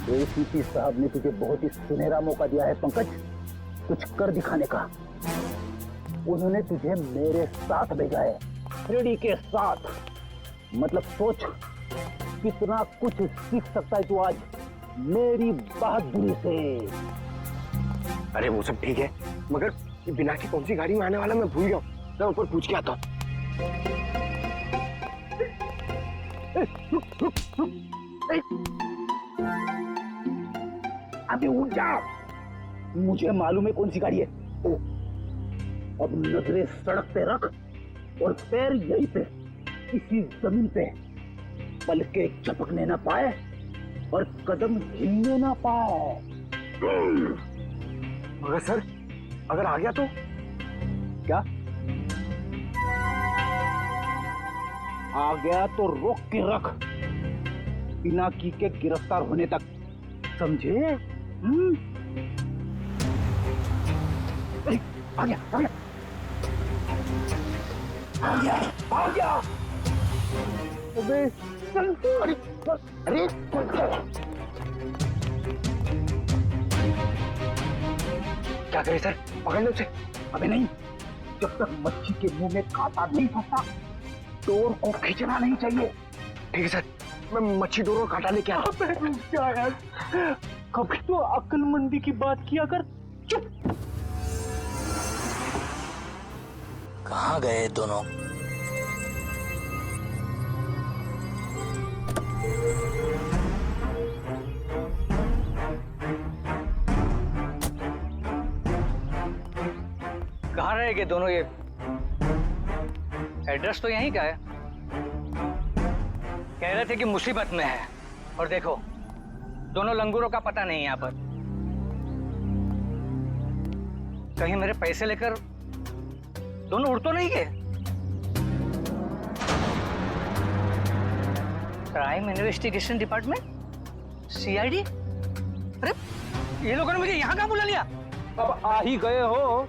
ACP साहब ने तुझे बहुत ही सुनहरा मौका दिया है पंकज, कुछ कर दिखाने का। उन्होंने तुझे मेरे साथ भेजा है, रेडी के साथ। मतलब सोच कितना कुछ सीख सकता है तू आज मेरी बहादुरी से। अरे वो सब ठीक है, मगर बिना की कौन सी गाड़ी में आने वाला मैं भूल गया हूँ। मैं ऊपर पूछ के आता हूँ। अभी उठ जा, मुझे मालूम है कौन सी गाड़ी है। ओ, अब नजरें सड़क पे रख और पैर यहीं पे इसी जमीन पे, पलके झपकने ना पाए और कदम हिलने ना पाए। मगर सर अगर आ गया तो क्या आ गया तो रोक के रख, बिना की के गिरफ्तार होने तक, समझे? आ गया आ गया आ गया आ गया। अबे चल, अरे अरे क्या करे सर, पकड़ लो उसे। अबे नहीं, जब तक मच्छी के मुंह में कांटा नहीं फंसता डोर को खींचना नहीं चाहिए। ठीक है सर, मैं मच्छी डोर और कांटा लेके आता हूँ। क्या यार, कभी तो अक्लमंदी की बात किया कर। चुप। कहाँ गए दोनों? कहाँ रहेंगे दोनों? ये एड्रेस तो यहीं का है। कह रहे थे कि मुसीबत में है, और देखो दोनों लंगूरों का पता नहीं है यहाँ पर। कहीं मेरे पैसे लेकर दोनों उड़ तो नहीं गए? Crime investigation department, CID? अरे ये लोगों ने मुझे यहाँ कहाँ बुला लिया? अब आ ही गए हो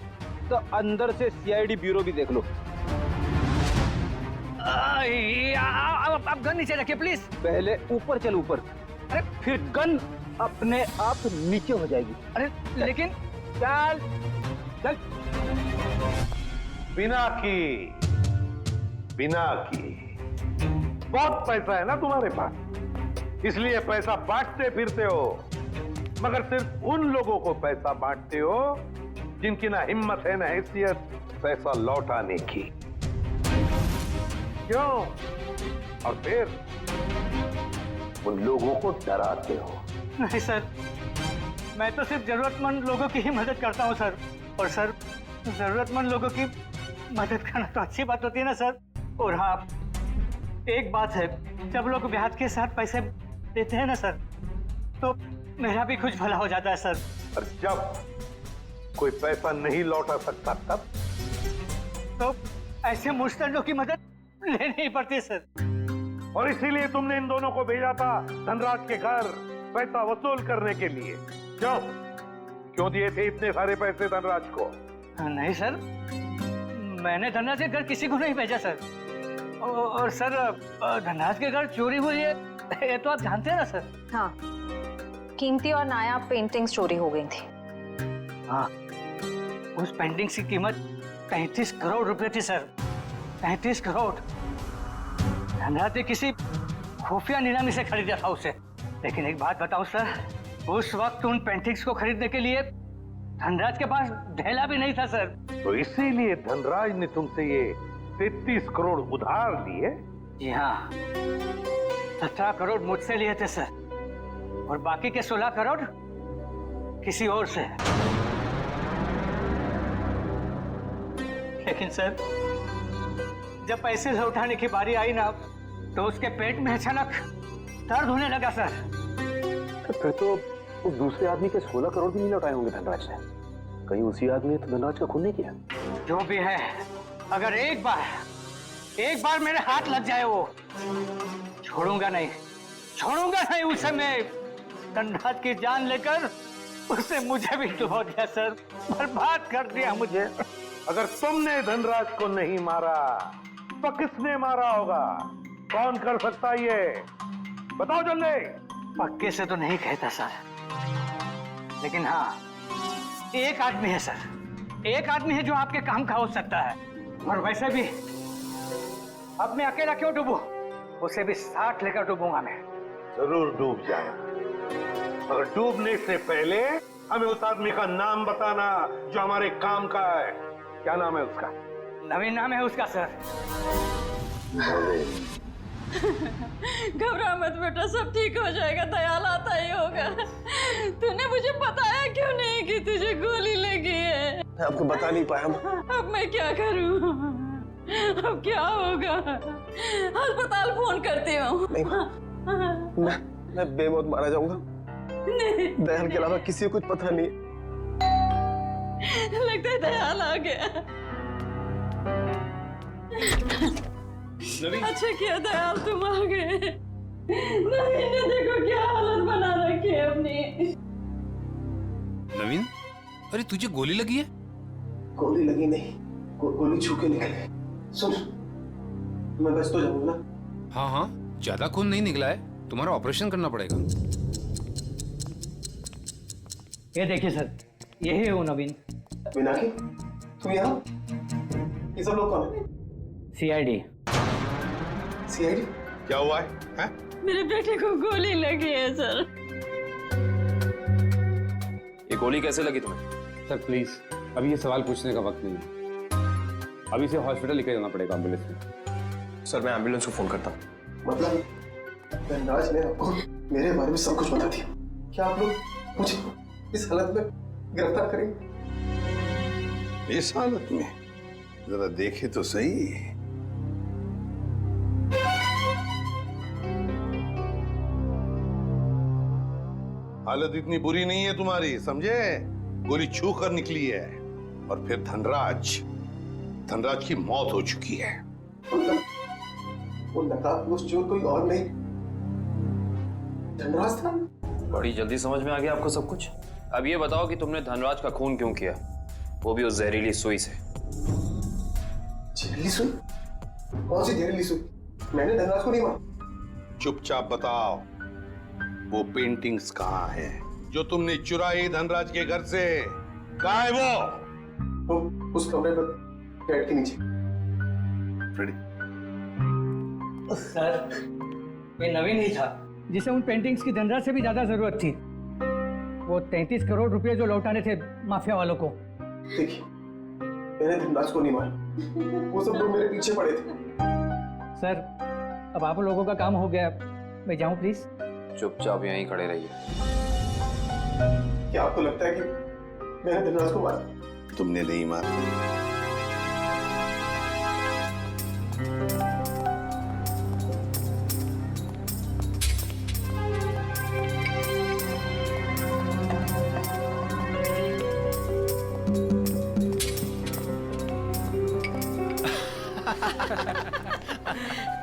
तो अंदर से सीआईडी ब्यूरो भी देख लो। आप गन नीचे रखिए प्लीज। पहले ऊपर चल, ऊपर, अरे फिर गन अपने आप नीचे हो जाएगी। अरे लेकिन चल चल। बिना की बहुत पैसा है ना तुम्हारे पास, इसलिए पैसा बांटते फिरते हो, मगर सिर्फ उन लोगों को पैसा बांटते हो जिनकी ना हिम्मत है ना हैसियत पैसा लौटाने की। क्यों? और फिर उन लोगों को डराते हो। नहीं सर, मैं तो सिर्फ जरूरतमंद लोगों की ही मदद करता हूँ सर। और सर, जरूरतमंद लोगों की मदद करना तो अच्छी बात होती है ना सर। और हाँ, एक बात है, जब लोग ब्याज के साथ पैसे देते हैं ना सर, तो मेरा भी कुछ भला हो जाता है सर। और जब कोई पैसा नहीं लौटा सकता तब? तो ऐसे मुश्तलों की मदद लेनी ही पड़ती है सर। और इसीलिए तुमने इन दोनों को भेजा था धनराज के घर पैसा वसूल करने के लिए। क्यों दिए थे इतने सारे पैसे धनराज को? नहीं सर, मैंने धनराज के घर किसी को नहीं भेजा सर। और सर, धनराज के घर चोरी हुई है ये तो आप जानते हैं ना सर। हाँ, कीमती और नायाब पेंटिंग्स चोरी हो गई थी। हाँ, उस पेंटिंग की कीमत 35 करोड़ रुपए थी सर। 35 करोड़। धनराज ने किसी खुफिया नीलामी से खरीदा था उसे। लेकिन एक बात बताऊं सर, उस वक्त उन पेंटिंग्स को खरीदने के लिए धनराज के पास ढेला भी नहीं था सर। तो इसीलिए धनराज ने तुमसे ये 33 करोड़ उधार लिए? जी हाँ, 17 करोड़ मुझसे लिए थे सर, और बाकी के 16 करोड़ किसी और से। लेकिन सर, जब पैसे लौटाने की बारी आई ना, तो उसके पेट में अचानक दर्द होने लगा सर। फिर तो उस दूसरे आदमी के 16 करोड़ भी नहीं लौटाए होंगे धनराज ने। कहीं उसी आदमी ने तो धनराज का खून नहीं किया? जो भी है, अगर एक बार मेरे हाथ लग जाए, वो छोड़ूंगा नहीं उसे। मैं धनराज की जान लेकर उसने मुझे भी डुबो दिया सर, बर्बाद कर दिया मुझे। अगर तुमने धनराज को नहीं मारा तो किसने मारा होगा? कौन कर सकता है ये? बताओ जल्दी। पक्के से तो नहीं कहता सर, लेकिन हाँ, एक आदमी है सर, एक आदमी है जो आपके काम का हो सकता है। और वैसे भी अब मैं अकेला क्यों डूबूं, उसे भी साथ लेकर डूबूंगा मैं। जरूर डूब जाना, मगर डूबने से पहले हमें उस आदमी का नाम बताना जो हमारे काम का है। क्या नाम है उसका? नवीन नाम है उसका सर। घबरा मत बेटा, सब ठीक हो जाएगा, दयाल आता ही होगा। तूने मुझे बताया क्यों नहीं कि तुझे गोली लगी है? मैं आपको बता नहीं पाया। अब मैं क्या करूं? अब क्या होगा? अस्पताल फोन करती हूँ। मैं बेमौत मारा जाऊंगा। दयाल के अलावा किसी को कुछ पता नहीं। लगता है दयाल आ गया। अच्छा किया दयाल तुम आ गए। नवीन ने देखो क्या हालत बना रखी है अपनी। नवीन, अरे तुझे गोली लगी है? गोली लगी नहीं, गोली छू के निकली। सुन, मैं बस तो जाऊंगा ना। हाँ हाँ, ज्यादा खून नहीं निकला है, तुम्हारा ऑपरेशन करना पड़ेगा। ये देखिए सर, यही है वो नवीन। मीनाक्षी, तुम यहाँ? ये सब लोग कौन है? सीआईडी। सीआईडी? क्या हुआ है? मेरे बेटे को गोली लगी है सर। ये गोली कैसे लगी तुम्हें? सर प्लीज, अभी ये सवाल पूछने का वक्त नहीं है। अभी से हॉस्पिटल लेकर जाना पड़ेगा एम्बुलेंस में। सर मैं एम्बुलेंस को फोन करता हूँ। मतलब धनराज ने आपको मेरे बारे में सब कुछ बता दिया। क्या आप लोग मुझे इस हालत में गिरफ्तार करेंगे? इस हालत में जरा देखे तो सही। हालत इतनी बुरी नहीं है तुम्हारी, समझे? गोली छू कर निकली है और फिर धनराज की मौत हो चुकी है। वो नकाबपोश चोर कोई और नहीं, धनराज था। बड़ी जल्दी समझ में आ गया आपको सब कुछ। अब ये बताओ कि तुमने धनराज का खून क्यों किया, वो भी उस जहरीली सुई से। जहरीली सुई? कौन सी जहरीली सुई? मैंने धनराज को नहीं मारा। चुपचाप बताओ, वो पेंटिंग्स कहाँ है जो तुमने चुराई धनराज के घर से? कहाँ है वो उस कमरे पर बेड के नीचे। सर, ये नवीन ही था जिसे उन पेंटिंग्स की धनराज से भी ज्यादा जरूरत थी। वो 33 करोड़ रुपए जो लौटाने थे माफिया वालों को। देखिए, मैंने धनराज को नहीं मारा, वो सब लोग मेरे पीछे पड़े थे। सर, अब आप लोगों का काम हो गया, मैं जाऊं प्लीज? चुपचाप यहीं खड़े रहिए। क्या आपको लगता है कि मैंने धनराज को मारा? तुमने नहीं मारा।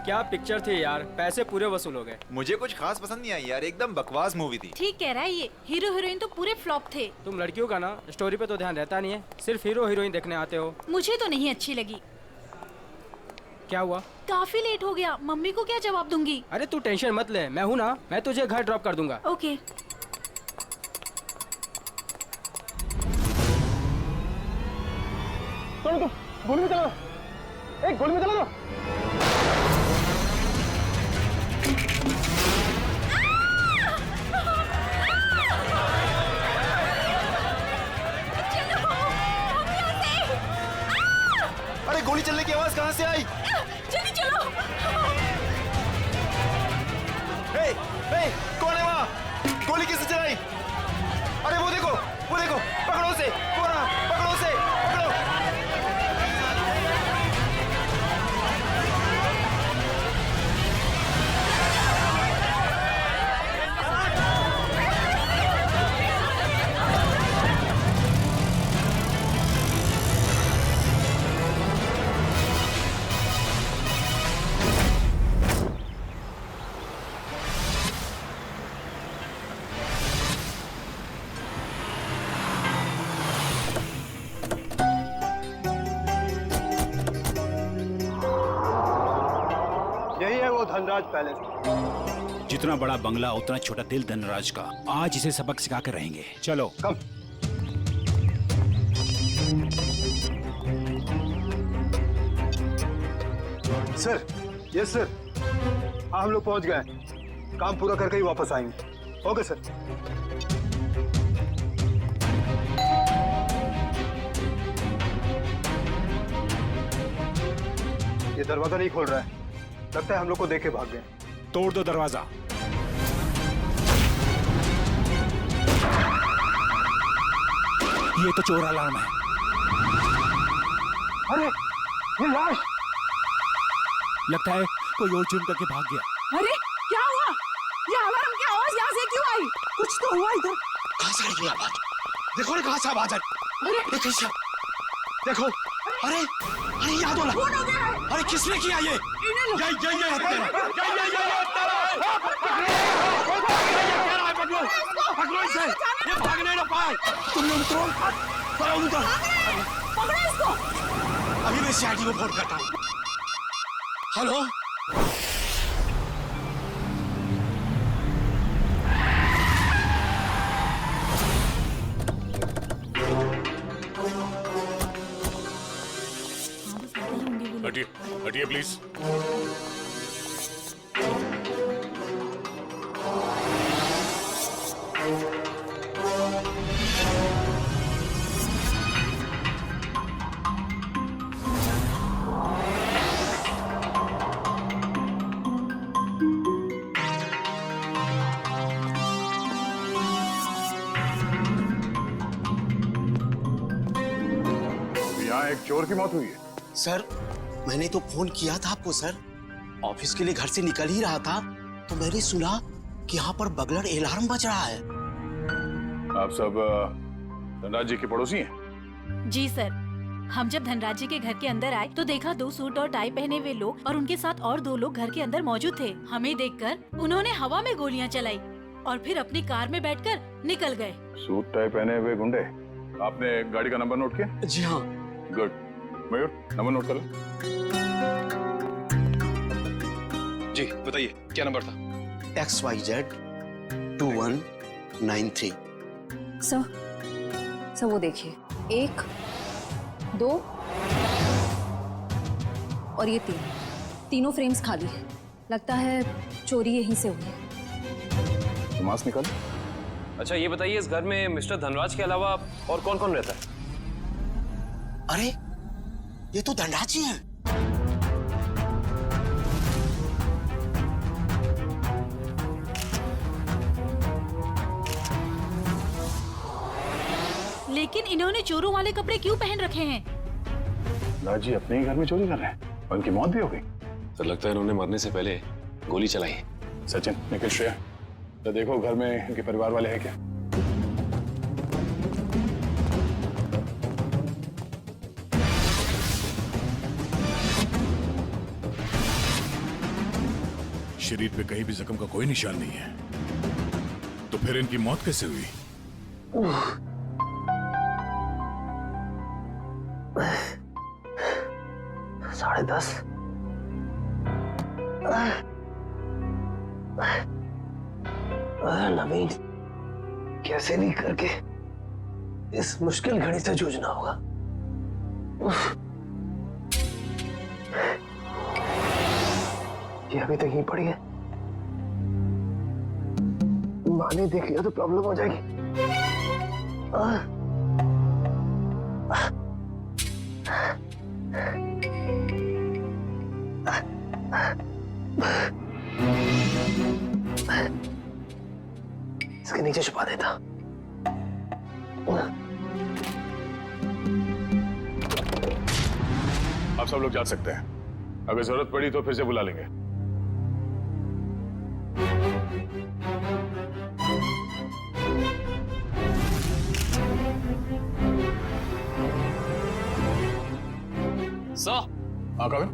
क्या पिक्चर थी यार, पैसे पूरे वसूल हो गए। मुझे कुछ खास पसंद नहीं आई यार, एकदम बकवास मूवी थी। ठीक कह रहा है ये, हीरो हीरोइन तो पूरे फ्लॉप थे। तुम लड़कियों का ना स्टोरी पे तो ध्यान रहता नहीं है, सिर्फ हीरो हीरोइन देखने आते हो। मुझे तो नहीं अच्छी लगी। क्या हुआ? काफी लेट हो गया, मम्मी को क्या जवाब दूंगी? अरे तू टेंशन मत ले, मैं हूँ ना, मैं तुझे घर ड्रॉप कर दूंगा। ओके। गोली में चला दो, एक गोली में चला दो। अरे गोली चलने की आवाज कहां से आई? जल्दी चलो। हे, कौन है वहां? गोली किसने चलाई? अरे वो देखो, पकड़ो उसे, पकड़ो उसे, पकड़ो। यही है वो धनराज पैलेस। जितना बड़ा बंगला उतना छोटा दिल धनराज का। आज इसे सबक सिखा कर रहेंगे। चलो कम। Sir, yes sir. हाँ, हम लोग पहुंच गए। काम पूरा करके ही वापस आएंगे। Okay sir. ये दरवाजा नहीं खोल रहा है, लगता है हम लोग को देख के भाग गए। तोड़ दो दरवाजा। ये तो चोर अलार्म है। अरे ये लाश! लगता है कोई और जुर्म करके भाग गया। अरे क्या हुआ? ये अलार्म की आवाज यहाँ से क्यों आई? कुछ तो हुआ इधर। कहाँ से आई ये आवाज? देखो ना कहाँ से आवाज आई। अरे देखो, अरे अरे याद हो रहा। अरे किसने किया ये? पकड़ो इसे, ये भागने ना पाए। तुम लोग उतरो, उतरो। पकड़ो इसको। अभी मैं सीआईडी को फोन करता हूँ। हेलो, हटिए, हटिए प्लीज। यहाँ एक चोर की मौत हुई है। सर मैंने तो फोन किया था आपको सर। ऑफिस के लिए घर से निकल ही रहा था तो मैंने सुना कि यहाँ पर बगलर अलार्म बज रहा है। आप सब धनराज जी के पड़ोसी हैं? जी सर, हम जब धनराज जी के घर के अंदर आए तो देखा 2 सूट और टाई पहने हुए लोग और उनके साथ और 2 लोग घर के अंदर मौजूद थे। हमें देखकर उन्होंने हवा में गोलियां चलाई और फिर अपनी कार में बैठकर निकल गए। सूट टाई पहने हुए गुंडे। आपने गाड़ी का नंबर नोट किया? जी हाँ। गुड। मयूर, नंबर नोट कर लो। जी बताइए क्या नंबर था? XYZ 2193। सर वो देखिए, 1 2 और ये 3, तीनों फ्रेम्स खाली है। लगता है चोरी यहीं से हुई है। तो मास्क निकालो। अच्छा ये बताइए इस घर में मिस्टर धनराज के अलावा और कौन कौन रहता है? अरे ये तो धनराज जी हैं। लेकिन इन्होंने चोरों वाले कपड़े क्यों पहन रखे हैं? धनराज जी अपने ही घर में चोरी कर रहे हैं। उनकी मौत भी हो गई। तो लगता है इन्होंने मरने से पहले गोली चलाई है। सचिन, निखिल, श्रेया, तो देखो घर में इनके परिवार वाले हैं क्या? शरीर पे कहीं भी जख्म का कोई निशान नहीं है, तो फिर इनकी मौत कैसे हुई? 10:30। नवीन, कैसे भी करके इस मुश्किल घड़ी से जूझना होगा। ये अभी तक यहीं पड़ी है। माँ ने देख लिया तो प्रॉब्लम हो जाएगी। इसके नीचे छुपा देता। आप सब लोग जा सकते हैं। अगर जरूरत पड़ी तो फिर से बुला लेंगे। सर। हाँ कविन?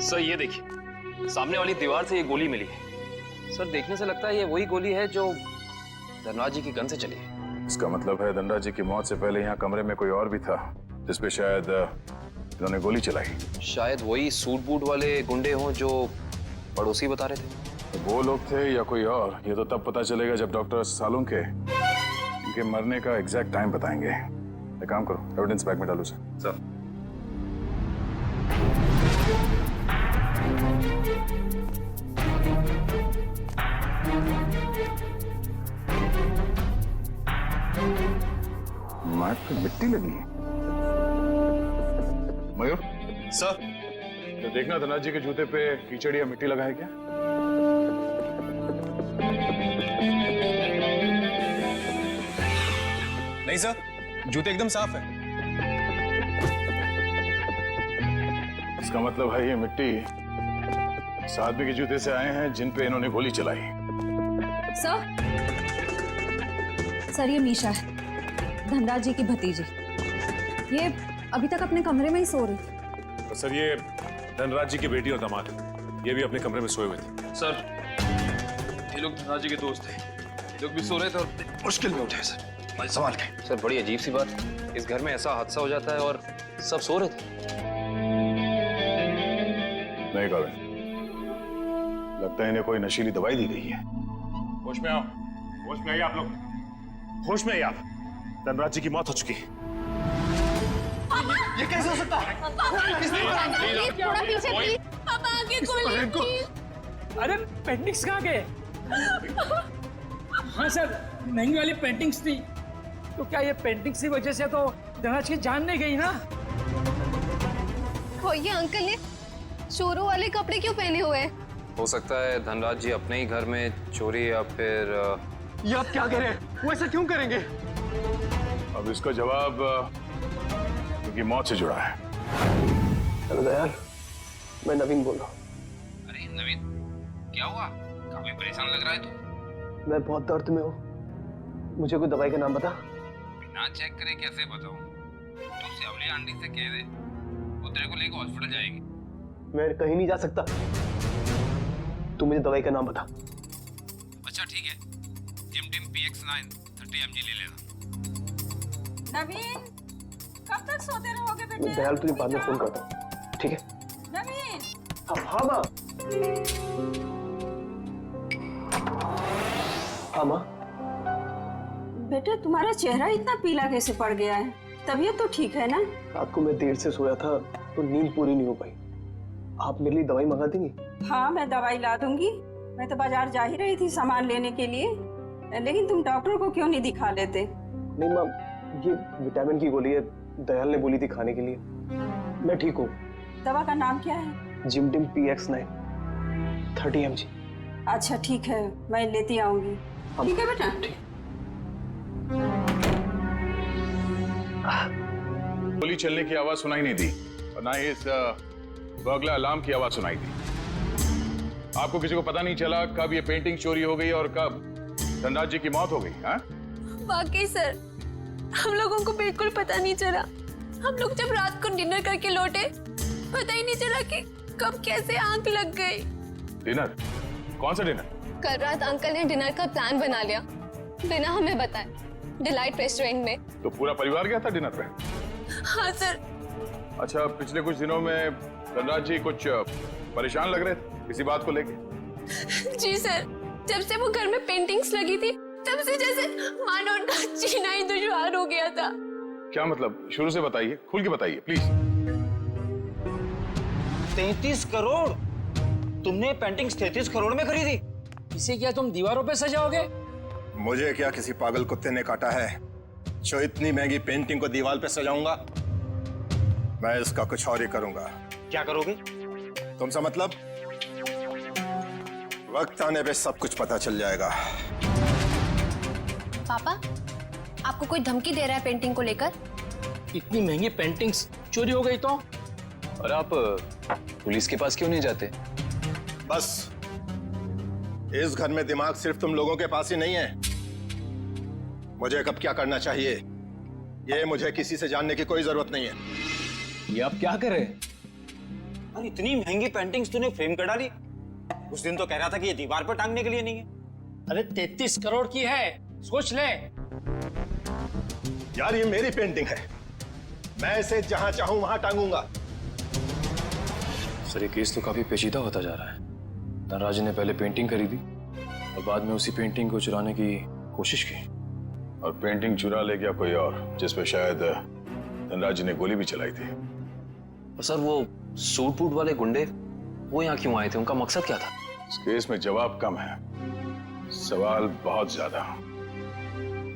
सर ये देखिए, सामने वाली दीवार से ये गोली मिली है। सर देखने से लगता है ये वही गोली है जो धनराज जी की गन से चली है। इसका मतलब है धनराज जी की मौत से पहले यहाँ कमरे में कोई और भी था जिसपे शायद इन्होंने गोली चलाई। शायद वही सूट बूट वाले गुंडे हों जो पड़ोसी बता रहे थे। वो लोग थे या कोई और, ये तो तब पता चलेगा जब डॉक्टर सालों के इनके मरने का एग्जैक्ट टाइम बताएंगे। एक काम करो, एविडेंस बैग में डालो सर। माइक पे मिट्टी लगी है। मयूर सर, तो देखना धनराज जी के जूते पे कीचड़ या मिट्टी लगा है क्या? नहीं सर, जूते एकदम साफ है। इसका मतलब है ये मिट्टी इस आदमी के जूते से आए हैं जिन पे इन्होंने गोली चलाई। सर ये मीशा है, धनराज जी की भतीजी। ये अभी तक अपने कमरे में ही सो रही थी। तो सर ये धनराज जी की बेटी और दामाद है, ये भी अपने कमरे में सोए हुए थे। सर ये लोग धनराज जी के दोस्त थे, ये लोग भी सो रहे थे और मुश्किल में उठे सर, संभाल के। सर बड़ी अजीब सी बात, इस घर में ऐसा हादसा हो जाता है और सब सो रहे थे। नहीं करें, लगता है इन्हें कोई नशीली दवाई दी गई है। होश में आओ, होश में आइए आप लोग, होश में आइए आप। धनराज जी की मौत हो चुकी है। ये कैसे हो सकता है? थोड़ा पीछे प्लीज। पापा आगे खोलिए। अरे पेंटिंग्स कहाँ गए? हाँ सर, महंगी वाली पेंटिंग्स थी। तो क्या ये पेंटिंग्स की वजह से तो धनराज की जान नहीं गई ना? वो ये अंकल ने चोरों वाले कपड़े क्यों पहने हुए हैं? हो सकता है धनराज जी अपने ही घर में चोरी या फिर ये आप क्या कह रहे हैं? वो ऐसा क्यों करेंगे? अब इसका जवाब उनकी मौत से जुड़ा है। हेलो दयाल, मैं नवीन बोल रहा हूँ। अरे नवीन, क्या हुआ? काफी परेशान लग रहा है तू। मैं बहुत दर्द में हूँ, मुझे कोई दवाई का नाम बता। बिना चेक करे कैसे बताऊं? तू सेवली आंटी से कह दे, वो तेरे को लेकर हॉस्पिटल जाएगी। मैं कहीं नहीं जा सकता, तू मुझे दवाई का नाम बता। अच्छा ठीक है, जिम PX9 30 mg ले लेना। नवीन, कब तक सोते रहोगे बेटे? मैं दयाल तुझे बाद में फोन करता हूँ, ठीक है? नवीन। हाँ माँ। हाँ माँ। बेटा तुम्हारा चेहरा इतना पीला कैसे पड़ गया है? तबीयत तो ठीक है ना? रात को मैं देर से सोया था तो नींद पूरी नहीं हो पाई। आप मेरे लिए दवाई मंगा देंगी? हाँ मैं दवाई ला दूंगी। मैं तो बाजार जा ही रही थी सामान लेने के लिए, लेकिन तुम डॉक्टर को क्यों नहीं दिखा लेते? नहीं माँ, ये विटामिन की गोली है, दयाल ने बोली थी खाने के लिए। मैं ठीक हूँ। दवा का नाम क्या है? जिमटिम PX9 30 mg। अच्छा ठीक है, मैं लेती आऊंगी। ठीक है बेटा। गोली चलने की आवाज सुनाई नहीं दी और ना ही इस बर्गला अलार्म की आवाज सुनाई दी। आपको किसी को पता नहीं चला कब ये पेंटिंग चोरी हो गई और कब धनराज जी की मौत हो गई? हाँ? वाकई सर, हम लोगों को बिल्कुल पता नहीं चला। हम लोग जब रात को डिनर करके लौटे, पता ही नहीं चला कि कब कैसे आंख लग गई। डिनर? कौन सा डिनर? कल रात अंकल ने डिनर का प्लान बना लिया बिना हमें बताए, डिलाइट रेस्टोरेंट में। तो पूरा परिवार गया था डिनर पे? हाँ सर। अच्छा, पिछले कुछ दिनों में धनराज जी कुछ परेशान लग रहे थे किसी बात को लेके? जी सर, जब से वो घर में पेंटिंग्स लगी थी तब से जैसे मानो उनका जीना ही दुश्वार हो गया था। क्या मतलब? शुरू से बताइए, खुल के बताइए प्लीज। 33 करोड़? तुमने पेंटिंग्स 33 करोड़ में खरीदी? इसे क्या तुम दीवारों पे सजाओगे? मुझे क्या किसी पागल कुत्ते ने काटा है जो इतनी महंगी पेंटिंग को दीवार पे सजाऊंगा? मैं इसका कुछ और ही करूंगा। क्या करोगे? तुमसे मतलब? वक्त आने पे सब कुछ पता चल जाएगा। पापा, आपको कोई धमकी दे रहा है पेंटिंग को लेकर? इतनी महंगी पेंटिंग्स चोरी हो गई तो? और आप पुलिस के पास क्यों नहीं जाते? बस इस घर में दिमाग सिर्फ तुम लोगों के पास ही नहीं है। मुझे कब क्या करना चाहिए ये मुझे किसी से जानने की कोई जरूरत नहीं है। ये आप क्या कर रहे हैं? अरे इतनी महंगी पेंटिंग्स तूने फ्रेम कर डाली। उस दिन तो कह रहा था कि ये दीवार पर टांगने के लिए नहीं है। अरे 33 करोड़ की है, सोच ले। यार ये मेरी पेंटिंग है, मैं इसे जहां चाहूं वहां टांगूंगा। सर ये केस तो काफी पेचीदा होता जा रहा है। धनराज ने पहले पेंटिंग खरीदी और बाद में उसी पेंटिंग को चुराने की कोशिश की। और पेंटिंग चुरा ले गया कोई और, जिसपे शायद धनराज ने गोली भी चलाई थी। और सर वो सूट बूट वाले गुंडे वो यहाँ क्यों आए थे? उनका मकसद क्या था? इस केस में जवाब कम है, सवाल बहुत ज्यादा।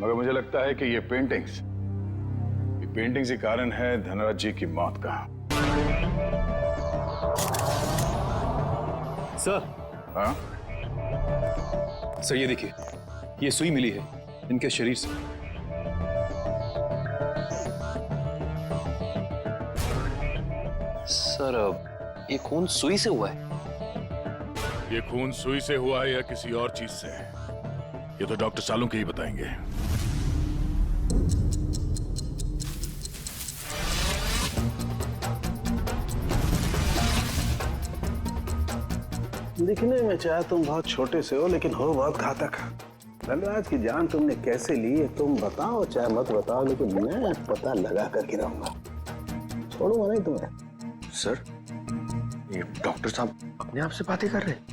मगर मुझे लगता है कि ये पेंटिंग्स ही कारण है धनराज जी की मौत का। सर। हाँ? सर ये देखिए, ये सुई मिली है इनके शरीर से। सर ये खून सुई से हुआ है? ये खून सुई से हुआ है या किसी और चीज से, ये तो डॉक्टर सालुंके ही बताएंगे। दिखने में चाहे तुम बहुत छोटे से हो, लेकिन हो बहुत घातक। धनराज की जान तुमने कैसे ली है तुम बताओ, चाहे मत बताओ, लेकिन मैं पता लगा कर गिराऊंगा, छोड़ूंगा नहीं तुम्हें। सर ये डॉक्टर साहब अपने आप से बातें कर रहे हैं?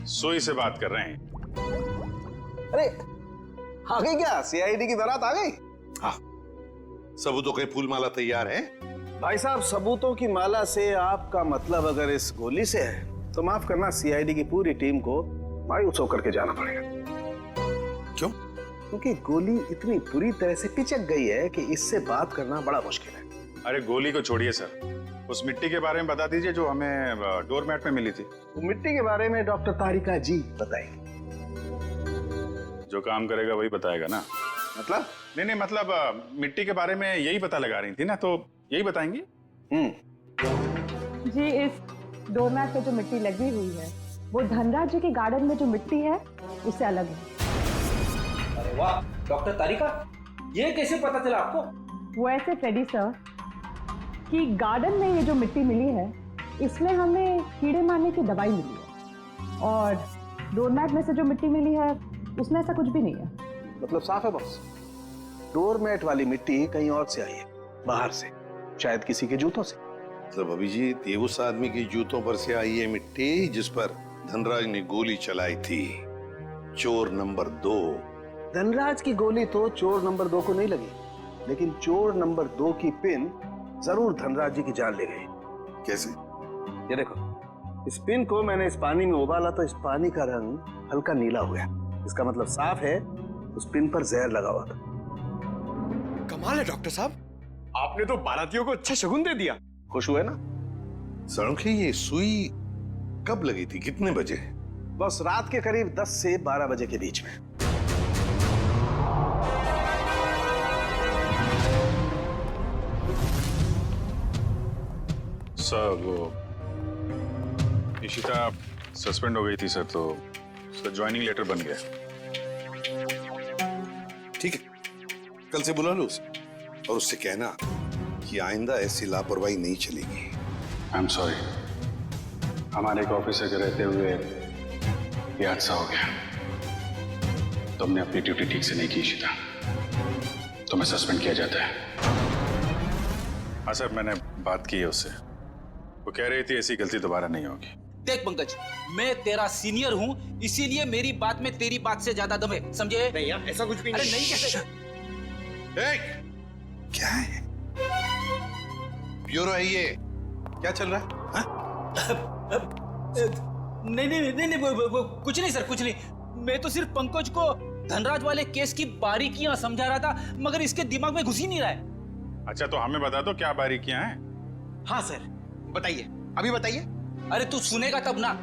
सुई से बात कर रहे हैं। अरे आ गई क्या सीआईडी की बारात आ गई? हाँ, सबूतों के फूल माला तैयार है। भाई साहब सबूतों की माला से आपका मतलब अगर इस गोली से है तो माफ करना, सीआईडी की पूरी टीम को मायूस होकर के जाना पड़ेगा। क्यों? क्योंकि गोली इतनी बुरी तरह से पिचक गई है कि इससे बात करना बड़ा मुश्किल है। अरे गोली को छोड़िए सर, उस मिट्टी के बारे में बता दीजिए जो हमें डोरमैट में मिली थी। वो मिट्टी के बारे में डॉक्टर तारिका जी बताएंगे। जो काम करेगा वही बताएगा ना? मतलब? नहीं मतलब मिट्टी के बारे में यही पता लगा रही थी ना, तो यही बताएंगी। जी इस डोरमैट पे जो मिट्टी लगी हुई है वो धनराज जी के गार्डन में जो मिट्टी है उससे अलग है। अरे वाह डॉक्टर तारिका, ये कैसे पता चला आपको? वो ऐसे फ्रेडी सर कि गार्डन में ये जो मिट्टी मिली है इसमें हमें कीड़े मारने की दवाई मिली है, और डोरमैट में से जो मिट्टी मिली है उसमें ऐसा कुछ भी नहीं है। मतलब साफ है बॉस, डोरमैट वाली मिट्टी कहीं और से आई है, बाहर से, शायद किसी के जूतों से। मतलब अभिजीत ये उस आदमी की जूतों पर से आई है मिट्टी जिस पर धनराज ने गोली चलाई थी, चोर नंबर 2। धनराज की गोली तो चोर नंबर 2 को नहीं लगी, लेकिन चोर नंबर 2 की पिन जरूर धनराज जी की जान ले गई। कैसे? ये देखो, इस पिन को मैंने इस पानी में उबाला तो इस पानी का रंग हल्का नीला हो गया। इसका मतलब साफ है उस पिन पर जहर लगा हुआ था। कमाल है डॉक्टर साहब, आपने तो बारातियों को अच्छा शगुन दे दिया। खुश हुए ना? सालुंके ये सुई कब लगी थी, कितने बजे? बस रात के करीब 10 से 12 बजे के बीच में। सर वो इशिता सस्पेंड हो गई थी सर, तो उसका ज्वाइनिंग लेटर बन गया। ठीक है, कल से बुला लो उसे और उससे कहना कि आइंदा ऐसी लापरवाही नहीं चलेगी। आई एम सॉरी, हमारे एक ऑफिसर के रहते हुए ये हादसा हो गया, तो हमने अपनी ड्यूटी ठीक से नहीं की इशिता, तो मैं सस्पेंड किया जाता है। हाँ सर, मैंने बात की है उससे, वो कह रही थी ऐसी गलती दोबारा नहीं होगी। देख पंकज, मैं तेरा सीनियर हूँ, इसीलिए मेरी बात में तेरी बात से ज्यादा दम है, समझे? नहीं यार ऐसा कुछ भी अरे नहीं। नहीं कैसे? क्या है? ब्यूरो है ये, क्या चल रहा है? नहीं, कुछ नहीं सर, कुछ नहीं। मैं तो सिर्फ पंकज को धनराज वाले केस की बारीकियां समझा रहा था, मगर इसके दिमाग में घुस ही नहीं रहा है। अच्छा तो हमें बता दो क्या बारीकियां हैं? हाँ सर बताइए, अभी बताइए। अरे तू सुनेगा तब ना।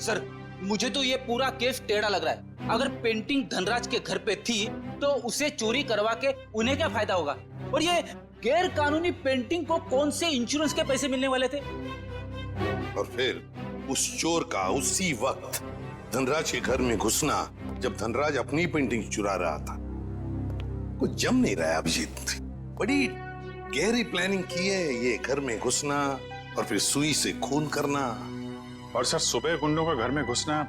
सर मुझे तो ये पूरा केस टेढ़ा लग रहा है। अगर पेंटिंग धनराज के घर पे थी तो उसे चोरी करवा के उन्हें क्या फायदा होगा? और ये गैर कानूनी पेंटिंग को कौन से इंश्योरेंस के पैसे मिलने वाले थे? और फिर उस चोर का उसी वक्त धनराज के घर में घुसना जब धनराज अपनी पेंटिंग चुरा रहा था। कुछ जम नहीं रहा है अभिजीत, बड़ी गहरी प्लानिंग की है ये घर में घुसना और फिर सुई से खून करना। और सर सुबह गुंडों का घर में घुसना,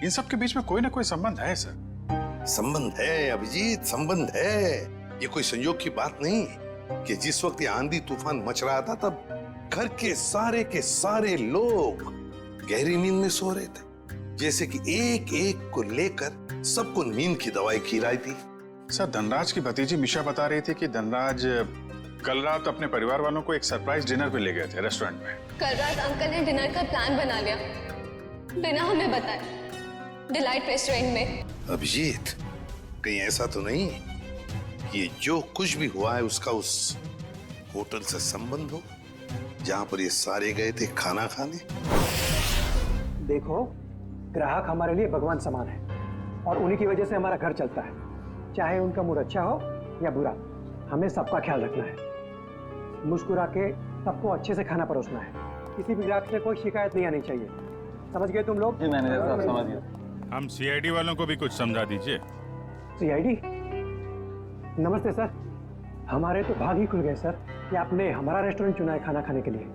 इन सब के बीच में कोई ना कोई संबंध है सर। संबंध है अभिजीत, संबंध है। ये कोई संयोग की बात नहीं कि जिस वक्त ये आंधी तूफान मच रहा था तब घर के सारे लोग गहरी नींद में सो रहे थे, जैसे कि एक एक को लेकर सबको नींद की दवाई खिलाई थी। सर, धनराज की भतीजी मिशा बता रही थी कि धनराज कल रात अपने परिवार वालों को एक सरप्राइज डिनर पे ले गए थे रेस्टोरेंट में। कल रात अंकल ने डिनर का प्लान बना लिया बिना हमें बताए, डिलाइट रेस्टोरेंट में। अभिजीत, कहीं ऐसा तो नहीं कि ये जो कुछ भी हुआ है उसका उस होटल से संबंध हो जहां पर ये सारे गए थे खाना खाने? देखो, ग्राहक हमारे लिए भगवान समान है और उन्हीं की वजह से हमारा घर चलता है। चाहे उनका मूड अच्छा हो या बुरा, हमें सबका ख्याल रखना है। मुस्कुरा के सबको अच्छे से खाना परोसना है। किसी भी ग्राहक से कोई शिकायत नहीं आनी चाहिए। समझ गए तुम लोग? जी मैनेजर साहब, समझ गया। हम सीआईडी वालों को भी कुछ समझा दीजिए। सीआईडी? नमस्ते सर। हमारे तो भाग ही खुल गए सर कि आपने हमारा रेस्टोरेंट चुना है खाना खाने के लिए।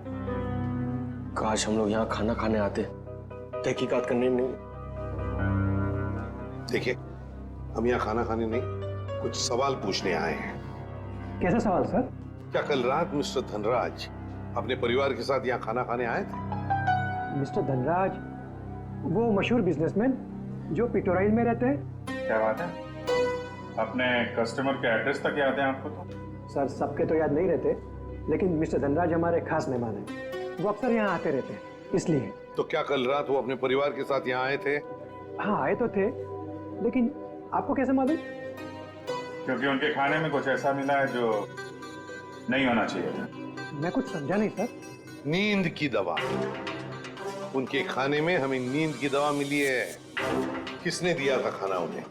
काश हम लोग यहाँ खाना खाने आते, तहकीकात करने नहीं। देखिए, हम यहाँ खाना खाने नहीं, कुछ सवाल पूछने आए हैं। कैसा सवाल सर? क्या कल रात मिस्टर धनराज अपने परिवार के साथ यहाँ खाना खाने आए थे? मिस्टर धनराज वो मशहूर बिजनेसमैन जो पिटोराइल में रहते हैं। क्या बात है? अपने कस्टमर के एड्रेस तक याद है आपको? तो सर, सबके तो याद नहीं रहते, लेकिन मिस्टर धनराज हमारे खास मेहमान हैं। वो अक्सर यहाँ आते रहते हैं, इसलिए। तो क्या कल रात वो अपने परिवार के साथ यहाँ आए थे? हाँ, आए तो थे, लेकिन आपको कैसे मालूम? क्योंकि उनके खाने में कुछ ऐसा मिला है जो नहीं होना चाहिए था। मैं कुछ समझा नहीं सर। नींद की दवा। उनके खाने में हमें नींद की दवा मिली है। किसने दिया था खाना उन्हें?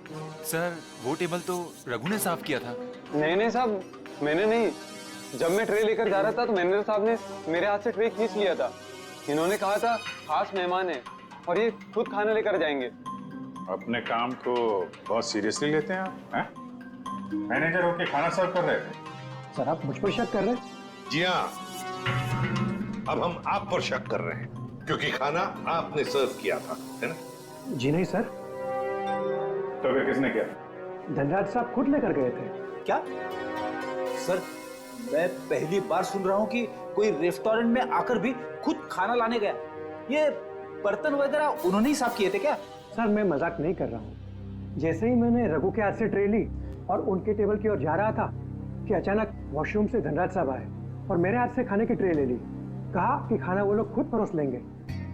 सर, वो टेबल तो रघु ने साफ किया था। नहीं साहब, मैंने नहीं। जब मैं ट्रे लेकर जा रहा था तो मैनेजर साहब ने मेरे हाथ से ट्रे खींच लिया था। इन्होंने कहा था खास मेहमान है और ये खुद खाना लेकर जाएंगे। अपने काम को बहुत सीरियसली लेते हैं आप, हैं? मैनेजर होके खाना सर्व कर रहे थे। सर, आप मुझ पर शक कर रहे हैं? जी हाँ, अब हम आप पर शक कर रहे हैं क्योंकि खाना आपने सर्व किया था, है ना? जी नहीं सर। तो फिर किसने किया? धनराज साहब खुद लेकर गए थे। क्या सर, मैं पहली बार सुन रहा हूँ कि कोई रेस्टोरेंट में आकर भी खुद खाना लाने गया। ये बर्तन वगैरह उन्होंने ही साफ किए थे क्या? सर, मैं मजाक नहीं कर रहा हूँ। जैसे ही मैंने रघु के हाथ से ट्रे ली और उनके टेबल की ओर जा रहा था कि अचानक वॉशरूम से धनराज साहब आए और मेरे हाथ से खाने की ट्रे ले ली। कहा कि खाना वो लोग खुद परोस लेंगे।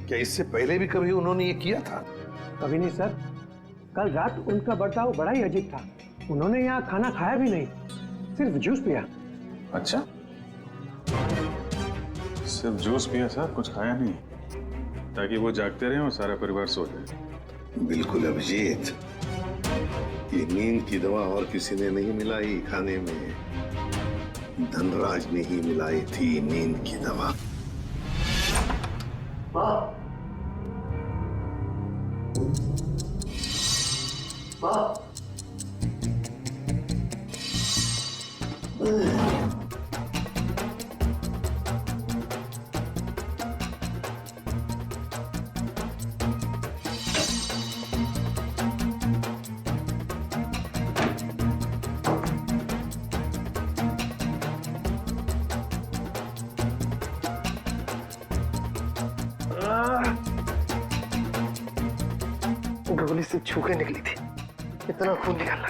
क्या इससे पहले भी कभी उन्होंने ये किया था? कभी नहीं सर। कल रात उनका बर्ताव बड़ा ही अजीब था। उन्होंने यहाँ खाना खाया भी नहीं, सिर्फ जूस पिया। अच्छा, सिर्फ जूस पिया सर, कुछ खाया नहीं, ताकि वो जागते रहे और सारा परिवार सो जाए। बिल्कुल अभिजीत, ये नींद की दवा और किसी ने नहीं मिलाई खाने में। धनराज ने ही मिलाई थी नींद की दवा। माँ, माँ, गोली से छू के निकली थी, इतना खून निकलना।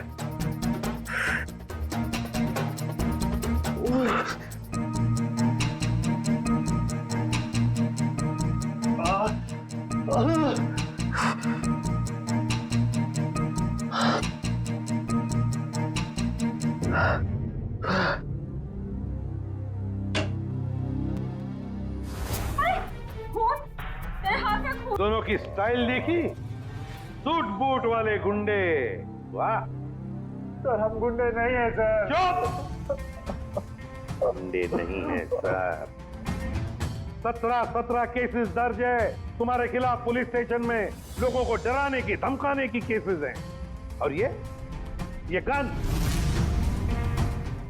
दोनों की स्टाइल देखी? सूट बूट वाले गुंडे। वाह सर, हम गुंडे नहीं हैं सर। चुप! गुंडे नहीं हैं सर। 17 केसेस दर्ज है तुम्हारे खिलाफ पुलिस स्टेशन में। लोगों को डराने की, धमकाने की केसेस हैं। और ये गन?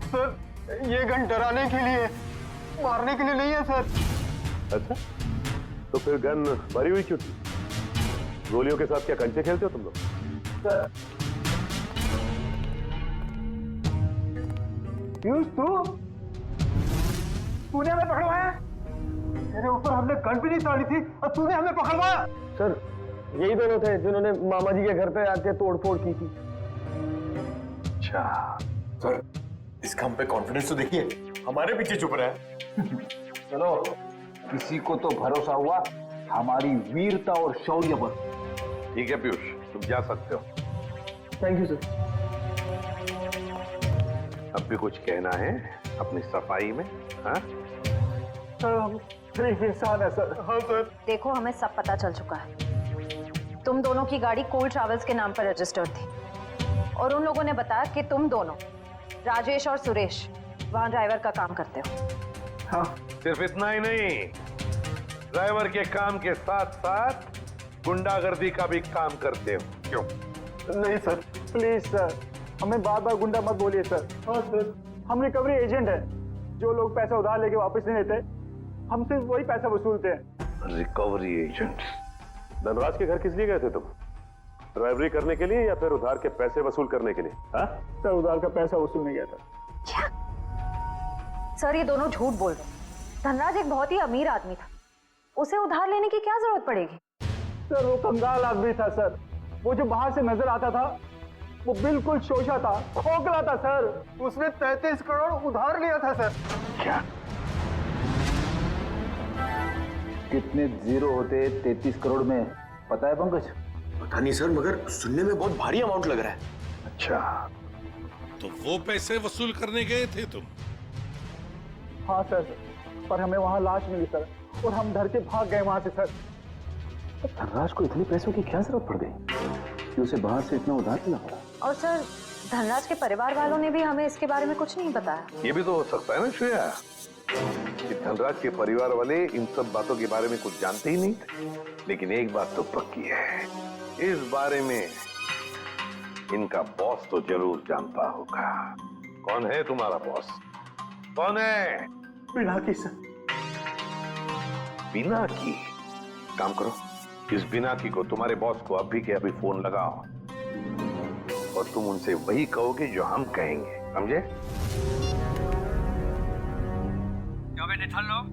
सर, ये गन डराने के लिए, मारने के लिए नहीं है सर। अच्छा, तो फिर गन भरी हुई क्यों थी? गोलियों के साथ क्या कंचे खेलते हो तुम लोग? पीयूष, तूने हमें पकड़वाया? तेरे ऊपर हमने गन भी नहीं ताड़ी थी और तूने हमें पकड़वाया। सर यही दोनों थे जिन्होंने मामा जी के घर पे आके तोड़फोड़ की थी। अच्छा सर, इसका हम पे कॉन्फिडेंस तो देखिए, हमारे पीछे चुप रहा है। चलो, किसी को तो भरोसा हुआ हमारी वीरता और शौर्य पर। ठीक है पीयूष, तुम जा सकते हो। Thank you sir. अब भी कुछ कहना है अपनी सफाई में? हाँ सर, हम गरीब इंसान है सर। हाँ सर। देखो, हमें सब पता चल चुका है। तुम दोनों की गाड़ी कोल ट्रैवल्स के नाम पर रजिस्टर्ड थी और उन लोगों ने बताया कि तुम दोनों, राजेश और सुरेश, वहां ड्राइवर का काम करते हो। हाँ। सिर्फ इतना ही नहीं, ड्राइवर के काम के साथ साथ गुंडागर्दी का भी काम करते हो। क्यों? नहीं सर, प्लीज सर, हमें बार बार गुंडा मत बोलिए सर। हाँ सर, हम रिकवरी एजेंट हैं। जो लोग पैसा उधार लेके वापस नहीं देते, हम सिर्फ वही पैसा वसूलते हैं। Recovery agent? धनराज के घर किस लिए गए थे तुम? ड्राइवरी करने के लिए या फिर उधार के पैसे वसूल करने के लिए? हाँ सर, उधार का पैसा वसूलने गया था। क्या? सर, ये दोनों झूठ बोल रहे हैं। धनराज एक बहुत ही अमीर आदमी था, उसे उधार लेने की क्या जरूरत पड़ेगी? सर, वो कंगाल आदमी था सर। वो जो बाहर से नजर आता था, वो बिल्कुल शोषा था, खोखला था सर। उसने 33 करोड़ उधार लिया था सर। क्या? कितने जीरो होते 33 करोड़ में, पता है पंकज? पता नहीं सर, मगर सुनने में बहुत भारी अमाउंट लग रहा है। अच्छा, तो वो पैसे वसूल करने गए थे तुम? हाँ सर, पर हमें वहां लाश मिली सर और हम डर के भाग गए वहां से सर। धनराज को इतने पैसों की क्या जरूरत पड़ गई कि उसे बाहर से इतना उधार लेना पड़ा? और सर, धनराज के परिवार वालों ने भी हमें इसके बारे में कुछ नहीं बताया। ये भी तो हो सकता है ना श्रेया, कि धनराज के परिवार वाले इन सब बातों के बारे में कुछ जानते ही नहीं थे। लेकिन एक बात तो पक्की है, इस बारे में इनका बॉस तो जरूर जानता होगा। कौन है तुम्हारा बॉस? कौन है? पिनाकी सर। पिनाकी? काम करो, इस पिनाकी को, तुम्हारे बॉस को अभी के अभी फोन लगाओ और तुम उनसे वही कहोगे जो हम कहेंगे, समझे? क्यों बे निठल्ल लोग,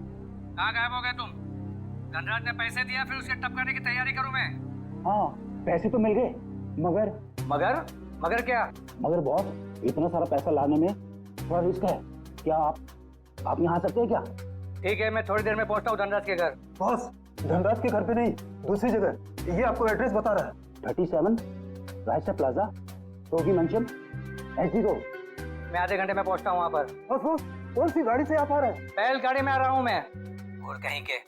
कहाँ गायब हो गए तुम? धनराज ने पैसे दिया, फिर उसे टपकाने की तैयारी करूं मैं। हाँ, पैसे तो मिल गए, मगर मगर क्या? मगर बॉस, इतना सारा पैसा लाने में थोड़ा रिस्क है। क्या आप यहाँ आ सकते हैं क्या? ठीक है, मैं थोड़ी देर में पहुंचता हूँ धनराज के घर। बॉस, धनराज के घर पे नहीं, दूसरी जगह। ये आपको एड्रेस बता रहा है। 37 रायसा प्लाजा, रोगी मंचम, एसडी रोड। मैं आधे घंटे में पहुंचता हूँ वहाँ पर। बॉस, कौन सी गाड़ी से आप आ रहे हैं? बैल गाड़ी में आ रहा हूँ मैं। और कहीं के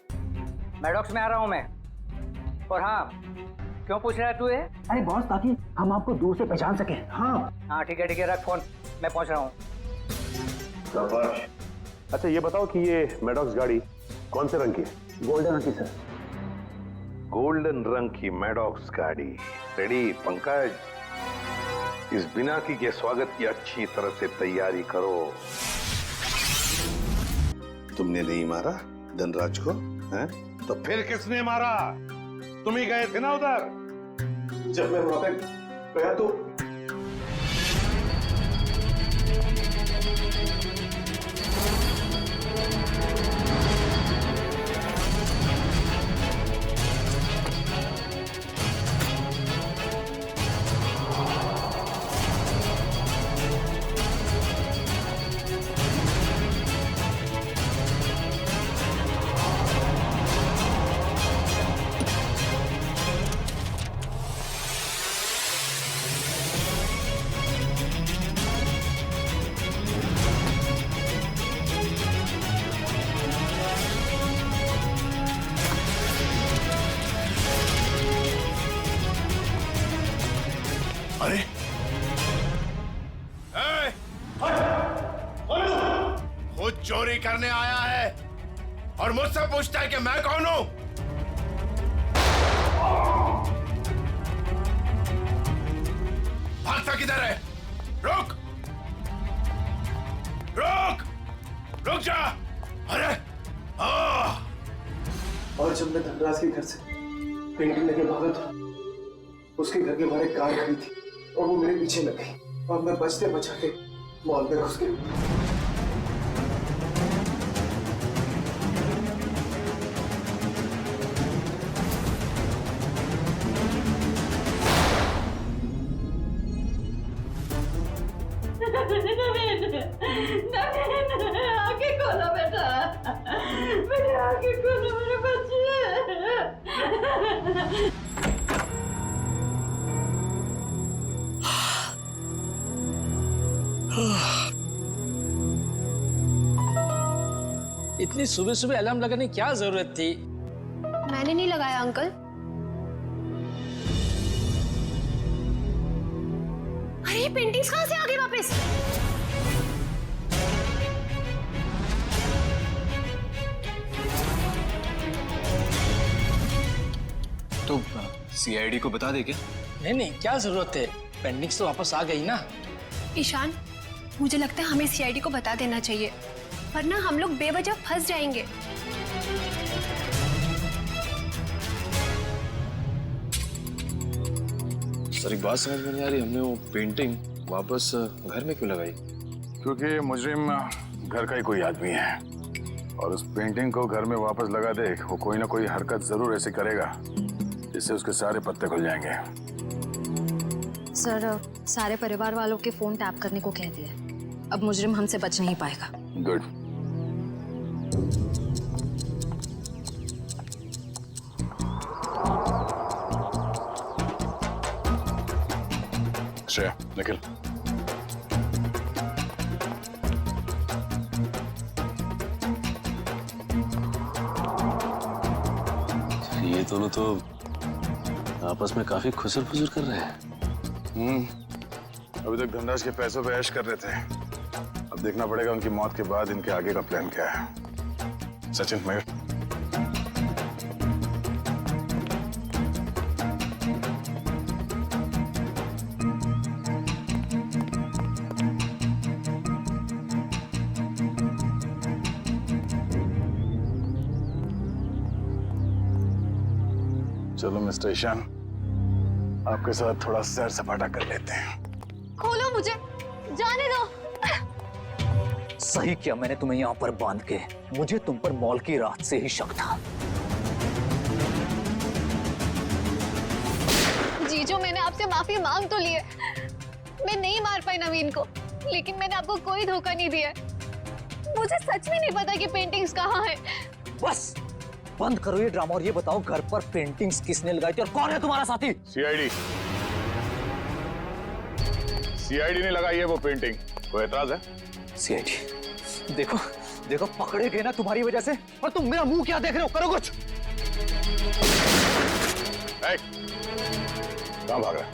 मैडॉक्स में आ रहा हूँ मैं। और हाँ, क्यों पूछ रहा है तू ये? अरे बॉस, ताकि हम आपको दूर से पहचान सके। हाँ ठीक है, रख फोन, मैं पहुंच रहा हूँ। अच्छा ये बताओ कि ये मैडॉक्स गाड़ी कौन से रंग की है? गोल्डन रंग की सर। गोल्डन रंग की मैडॉक्स गाड़ी रेडी। पंकज, इस बिनाकी के स्वागत की अच्छी तरह से तैयारी करो। तुमने नहीं मारा धनराज को, हैं? तो फिर किसने मारा? तुम ही गए थे ना उधर। जब मैं वहां पे गया तो अरे खुद चोरी करने आया है और मुझसे पूछता है कि मैं कौन हूं? भागता किधर है? रुक रुक रुक जा। अरे और जब मैं धनराज के घर से पेंटिंग लेके भागा था, उसके घर के बाहर एक कार खड़ी थी और वो मेरे पीछे लग गई और मैं बचते बचाते मॉल में घुस गया। आगे खोलो बेटा, मेरे आगे खोलो मेरे बच्चे। इतनी सुबह सुबह अलार्म लगाने की क्या जरूरत थी? मैंने नहीं लगाया अंकल। अरे ये पेंटिंग्स कहाँ से आ गई वापस? तो सीआईडी को बता दे क्या? नहीं नहीं, क्या जरूरत है, पेंटिंग्स तो वापस आ गई ना। ईशान, मुझे लगता है हमें सीआईडी को बता देना चाहिए, वरना हम लोग बेवजह फंस जाएंगे। सर एक बात समझ में नहीं आ रही, हमने वो पेंटिंग वापस घर में क्यों लगाई? क्योंकि मुजरिम घर का ही कोई आदमी है और उस पेंटिंग को घर में वापस लगा दे, वो कोई ना कोई हरकत जरूर ऐसी करेगा जिससे उसके सारे पत्ते खुल जाएंगे। सर, सारे परिवार वालों के फोन टैप करने को कह दिया, अब मुजरिम हमसे बच नहीं पाएगा। गुड। श्रेया, निखिल, ये दोनों तो आपस में काफी खुसर फुसर कर रहे हैं। अभी तक धनराज के पैसों पे ऐश कर रहे थे, अब देखना पड़ेगा उनकी मौत के बाद इनके आगे का प्लान क्या है। सचिन, मयूर, चलो मिस्टर ईशान, आपके साथ थोड़ा सैर सपाटा कर लेते हैं। खोलो मुझे, जाने दो। सही किया मैंने तुम्हें यहाँ पर बांध के, मुझे तुम पर मॉल की रात से ही शक था। जीजू, मैंने आपसे माफी मांग तो ली है, मैं नहीं मार पाई नवीन को, लेकिन मैंने आपको कोई धोखा नहीं दिया। मुझे सच में नहीं पता कि पेंटिंग्स कहाँ है। बस बंद करो ये ड्रामा और ये बताओ घर पर पेंटिंग्स किसने लगाई थी और कौन है तुम्हारा साथी? सीआईडी ने लगाई है वो पेंटिंग, कोई एतराज है? सीआईडी, देखो देखो पकड़े गए ना तुम्हारी वजह से, और तुम मेरा मुंह क्या देख रहे हो, करो कुछ। कहाँ भाग रहा है?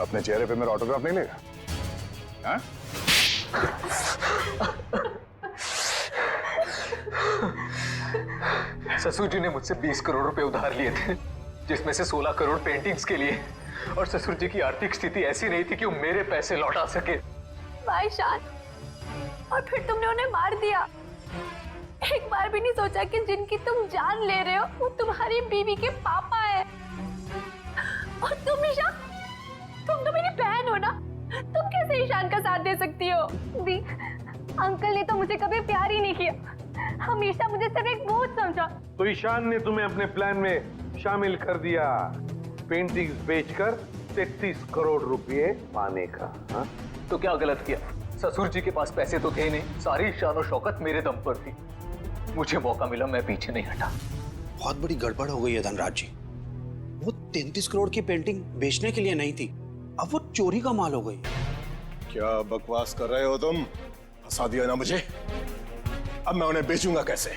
अपने चेहरे पे मेरा ऑटोग्राफ नहीं लेगा? हाँ? ससुर जी ने मुझसे 20 करोड़ रुपए उधार लिए थे, जिसमें से 16 करोड़ पेंटिंग्स के लिए, और ससुर जी की आर्थिक स्थिति ऐसी नहीं थी कि वो मेरे पैसे लौटा सके। भाई शान, और फिर तुमने उन्हें मार दिया। एक बार भी नहीं सोचा कि जिनकी तुम जान ले रहे हो वो तुम्हारी बीवी के पापा है। और तुम ईशान, तुम तो मेरी बहन हो ना, तुम कैसे ईशान का साथ दे सकती हो? दी, अंकल ने तो मुझे कभी प्यार ही नहीं किया, हमेशा मुझे सिर्फ एक बोझ समझा। तो ईशान ने तुम्हें अपने प्लान में शामिल कर दिया, पेंटिंग्स बेचकर 33 करोड़ रुपए पाने का। हा? तो क्या गलत किया? ससुर जी के पास पैसे तो थे नहीं, सारी शान और शौकत मेरे दम पर थी। मुझे मौका मिला, मैं पीछे नहीं हटा। बहुत बड़ी गड़बड़ हो गई है धनराज जी। वो 33 करोड़ की पेंटिंग बेचने के लिए नहीं थी, अब वो चोरी का माल हो गई। क्या बकवास कर रहे हो तुम? फंसा दिया ना मुझे, अब मैं उन्हें बेचूंगा कैसे?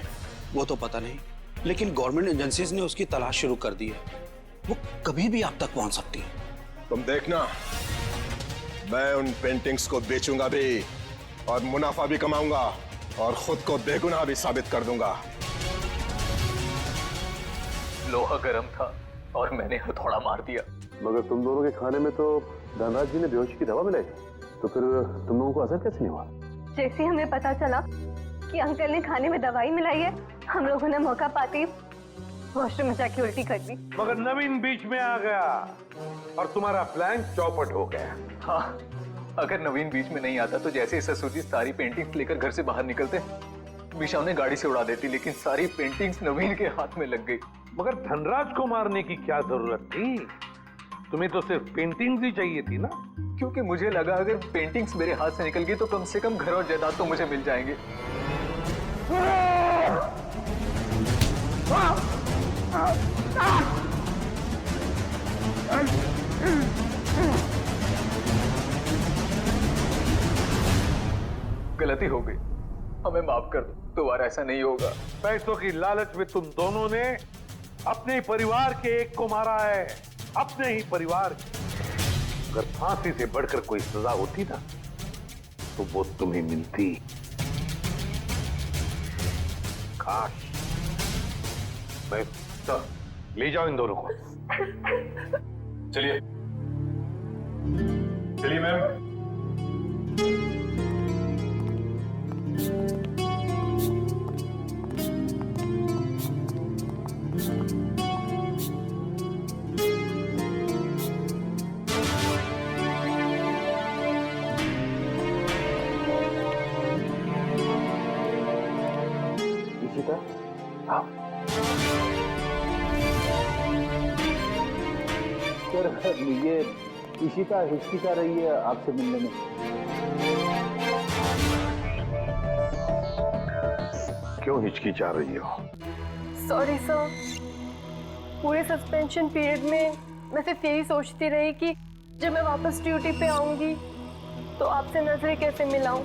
वो तो पता नहीं, लेकिन गवर्नमेंट एजेंसीज ने उसकी तलाश शुरू कर दी है, वो कभी भी आप तक पहुंच सकती है। तुम देखना, मैं उन पेंटिंग्स को बेचूंगा भी और मुनाफा भी कमाऊंगा और खुद को बेगुनाह भी साबित कर दूंगा। लोहा गर्म था और मैंने हथौड़ा मार दिया। मगर तुम दोनों के खाने में तो धनराज जी ने बेहोशी की दवा मिलाई, तो फिर तुम लोगों को असर कैसे नहीं हुआ? जैसे हमें पता चला कि अंकल ने खाने में दवाई मिलाई है, हम लोगों ने मौका पाते वॉशरूम में जाके उल्टी कर दी। मगर नवीन बीच में आ गया और तुम्हारा प्लान चौपट हो गया। हाँ, अगर नवीन बीच में नहीं आता तो जैसे ही ससुर जी सारी पेंटिंग्स लेकर घर से बाहर निकलते, मीशा उन्हें गाड़ी से उड़ा देती, लेकिन सारी पेंटिंग्स नवीन के हाथ में लग गई। मगर धनराज को मारने की क्या जरूरत थी? तुम्हें तो सिर्फ पेंटिंग्स ही चाहिए थी ना? क्योंकि मुझे लगा अगर पेंटिंग्स मेरे हाथ से निकल गई तो कम से कम घर और जायदाद तो मुझे मिल जाएंगे। गलती हो गई, हमें माफ कर दो, दोबारा ऐसा नहीं होगा। पैसों की लालच में तुम दोनों ने अपने परिवार के एक को मारा है, अपने ही परिवार। अगर फांसी से बढ़कर कोई सजा होती ना तो वो तुम्हें मिलती। काश। मैं ले जाओ इन दोनों को। चलिए चलिए मैम। सर ये इशिता हिचकिचा रही है आपसे मिलने में। क्यों हिचकिचा रही हो? सॉरी सर, पूरे सस्पेंशन पीरियड में मैं सिर्फ यही सोचती रही कि जब मैं वापस ड्यूटी पे आऊंगी तो आपसे नजरें कैसे मिलाऊं।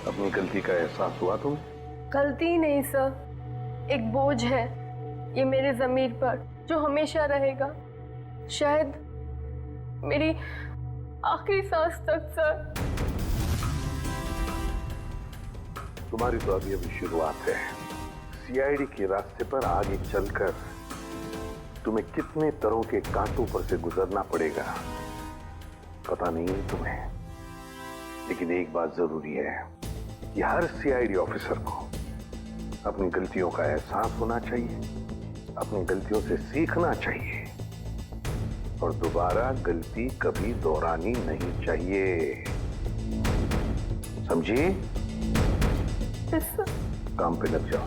अपनी गलती का एहसास हुआ तुम्हें? गलती ही नहीं सर, एक बोझ है ये मेरे ज़मीर पर जो हमेशा रहेगा, शायद मेरी आखिरी सांस तक। सर तुम्हारी तो अभी शुरुआत है। सीआईडी के रास्ते पर आगे चलकर तुम्हें कितने तरह के कांटों पर से गुजरना पड़ेगा पता नहीं है तुम्हें, लेकिन एक बात जरूरी है कि हर सीआईडी ऑफिसर को अपनी गलतियों का एहसास होना चाहिए, अपनी गलतियों से सीखना चाहिए और दोबारा गलती कभी दोहरानी नहीं चाहिए। समझी? काम पे लग जाओ।